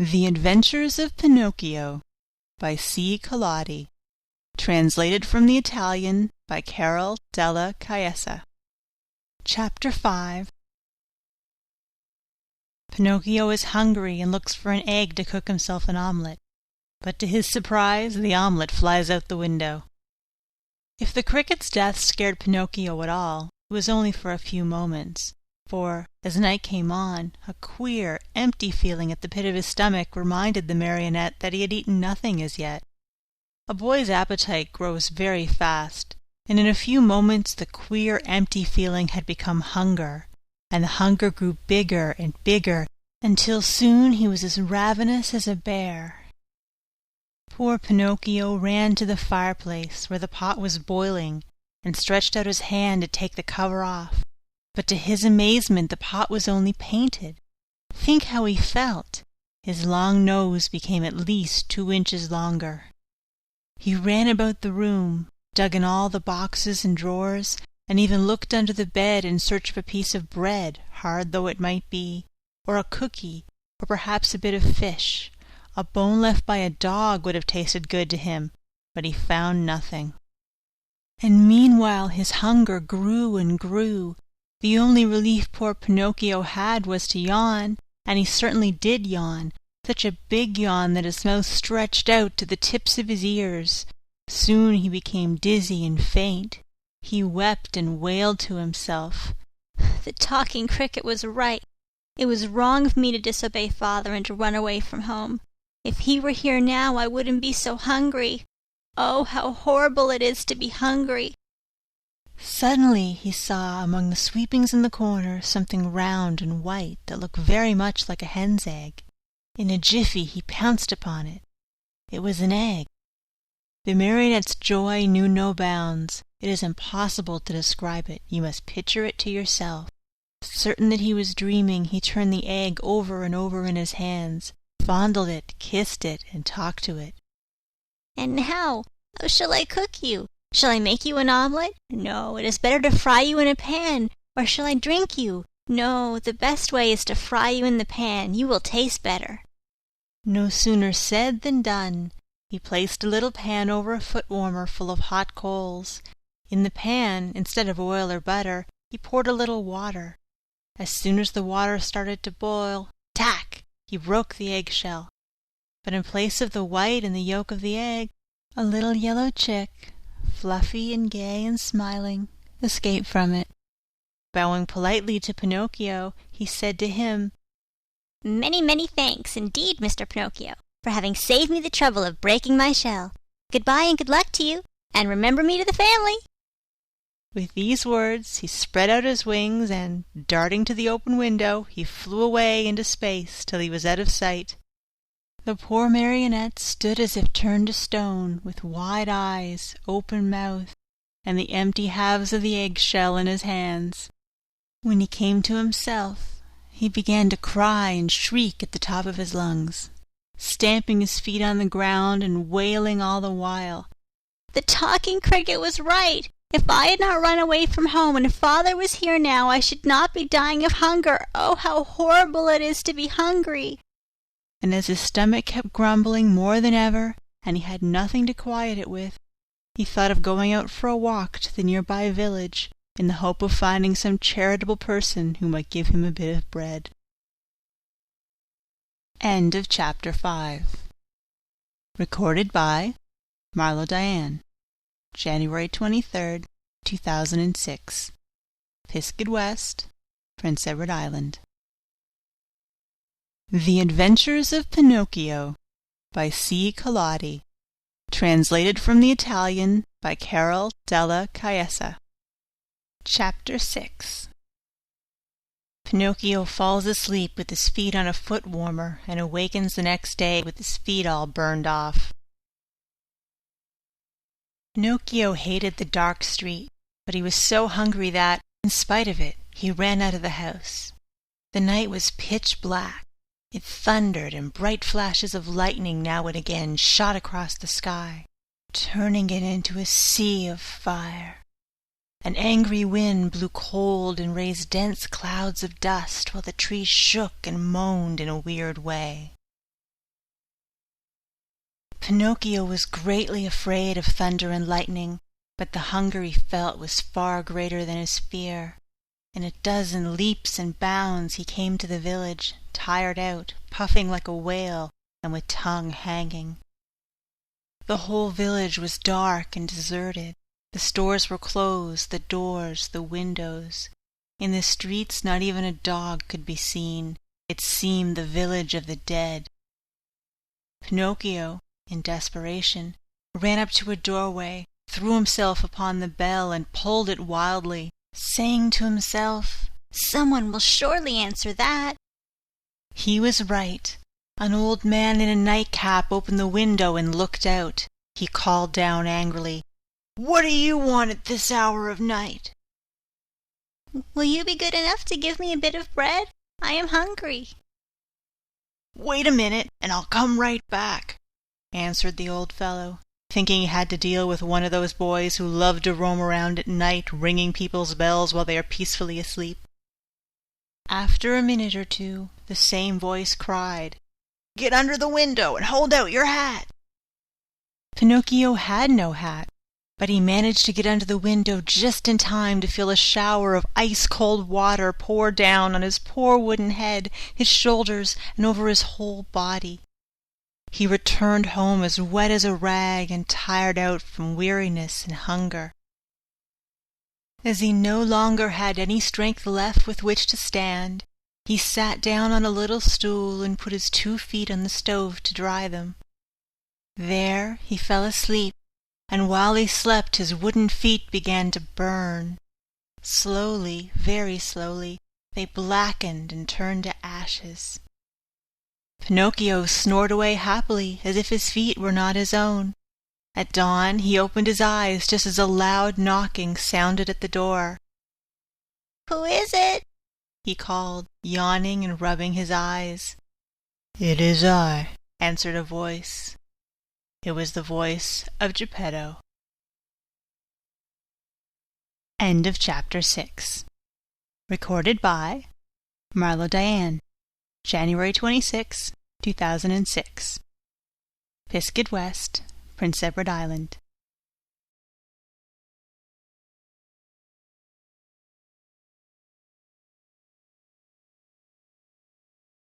The Adventures of Pinocchio by C. Collodi. Translated from the Italian by Carol della Chiesa. Chapter 5. Pinocchio is hungry and looks for an egg to cook himself an omelette. But to his surprise, the omelette flies out the window. If the cricket's death scared Pinocchio at all, it was only for a few moments. For, as night came on, a queer, empty feeling at the pit of his stomach reminded the marionette that he had eaten nothing as yet. A boy's appetite grows very fast, and in a few moments the queer, empty feeling had become hunger, and the hunger grew bigger and bigger, until soon he was as ravenous as a bear. Poor Pinocchio ran to the fireplace where the pot was boiling, and stretched out his hand to take the cover off. But to his amazement the pot was only painted. Think how he felt! His long nose became at least 2 inches longer. He ran about the room, dug in all the boxes and drawers, and even looked under the bed in search of a piece of bread, hard though it might be, or a cookie, or perhaps a bit of fish. A bone left by a dog would have tasted good to him, but he found nothing. And meanwhile his hunger grew and grew. The only relief poor Pinocchio had was to yawn, and he certainly did yawn, such a big yawn that his mouth stretched out to the tips of his ears. Soon he became dizzy and faint. He wept and wailed to himself. The talking cricket was right. It was wrong of me to disobey father and to run away from home. If he were here now I wouldn't be so hungry. Oh, how horrible it is to be hungry! Suddenly he saw among the sweepings in the corner something round and white that looked very much like a hen's egg. In a jiffy he pounced upon it. It was an egg. The marionette's joy knew no bounds. It is impossible to describe it. You must picture it to yourself. Certain that he was dreaming, he turned the egg over and over in his hands, fondled it, kissed it, and talked to it. And now, how shall I cook you? Shall I make you an omelette? No, it is better to fry you in a pan. Or shall I drink you? No, the best way is to fry you in the pan. You will taste better. No sooner said than done. He placed a little pan over a foot warmer full of hot coals. In the pan, instead of oil or butter, he poured a little water. As soon as the water started to boil, tack! He broke the eggshell. But in place of the white and the yolk of the egg, a little yellow chick, fluffy and gay and smiling, escaped from it. Bowing politely to Pinocchio, he said to him, Many, many thanks indeed, Mr. Pinocchio, for having saved me the trouble of breaking my shell. Goodbye and good luck to you, and remember me to the family. With these words he spread out his wings, and, darting to the open window, he flew away into space till he was out of sight. The poor marionette stood as if turned to stone, with wide eyes, open mouth, and the empty halves of the egg-shell in his hands. When he came to himself, he began to cry and shriek at the top of his lungs, stamping his feet on the ground and wailing all the while. The talking cricket was right. If I had not run away from home and if father was here now, I should not be dying of hunger. Oh, how horrible it is to be hungry! And as his stomach kept grumbling more than ever, and he had nothing to quiet it with, he thought of going out for a walk to the nearby village, in the hope of finding some charitable person who might give him a bit of bread. End of Chapter 5. Recorded by Marlo Diane, January 23rd, 2006. Pisgah West, Prince Edward Island. The Adventures of Pinocchio by C. Collodi. Translated from the Italian by Carol della Chiesa. Chapter 6. Pinocchio falls asleep with his feet on a foot warmer and awakens the next day with his feet all burned off. Pinocchio hated the dark street, but he was so hungry that, in spite of it, he ran out of the house. The night was pitch black. It thundered, and bright flashes of lightning now and again shot across the sky, turning it into a sea of fire. An angry wind blew cold and raised dense clouds of dust, while the trees shook and moaned in a weird way. Pinocchio was greatly afraid of thunder and lightning, but the hunger he felt was far greater than his fear. In a dozen leaps and bounds he came to the village, tired out, puffing like a whale, and with tongue hanging. The whole village was dark and deserted. The stores were closed, the doors, the windows. In the streets not even a dog could be seen. It seemed the village of the dead. Pinocchio, in desperation, ran up to a doorway, threw himself upon the bell, and pulled it wildly, saying to himself, "Someone will surely answer that." He was right. An old man in a nightcap opened the window and looked out. He called down angrily, "What do you want at this hour of night?" "Will you be good enough to give me a bit of bread? I am hungry." "Wait a minute, and I'll come right back," answered the old fellow, thinking he had to deal with one of those boys who love to roam around at night ringing people's bells while they are peacefully asleep. After a minute or two, the same voice cried, "Get under the window and hold out your hat." Pinocchio had no hat, but he managed to get under the window just in time to feel a shower of ice-cold water pour down on his poor wooden head, his shoulders, and over his whole body. He returned home as wet as a rag and tired out from weariness and hunger. As he no longer had any strength left with which to stand, he sat down on a little stool and put his 2 feet on the stove to dry them. There he fell asleep, and while he slept his wooden feet began to burn. Slowly, very slowly, they blackened and turned to ashes. Pinocchio snored away happily as if his feet were not his own. At dawn he opened his eyes just as a loud knocking sounded at the door. "Who is it?" he called, yawning and rubbing his eyes. "It is I," answered a voice. It was the voice of Geppetto. End of Chapter 6. Recorded by Marlo Diane, January 26, 2006. Pisgah West, Prince Edward Island.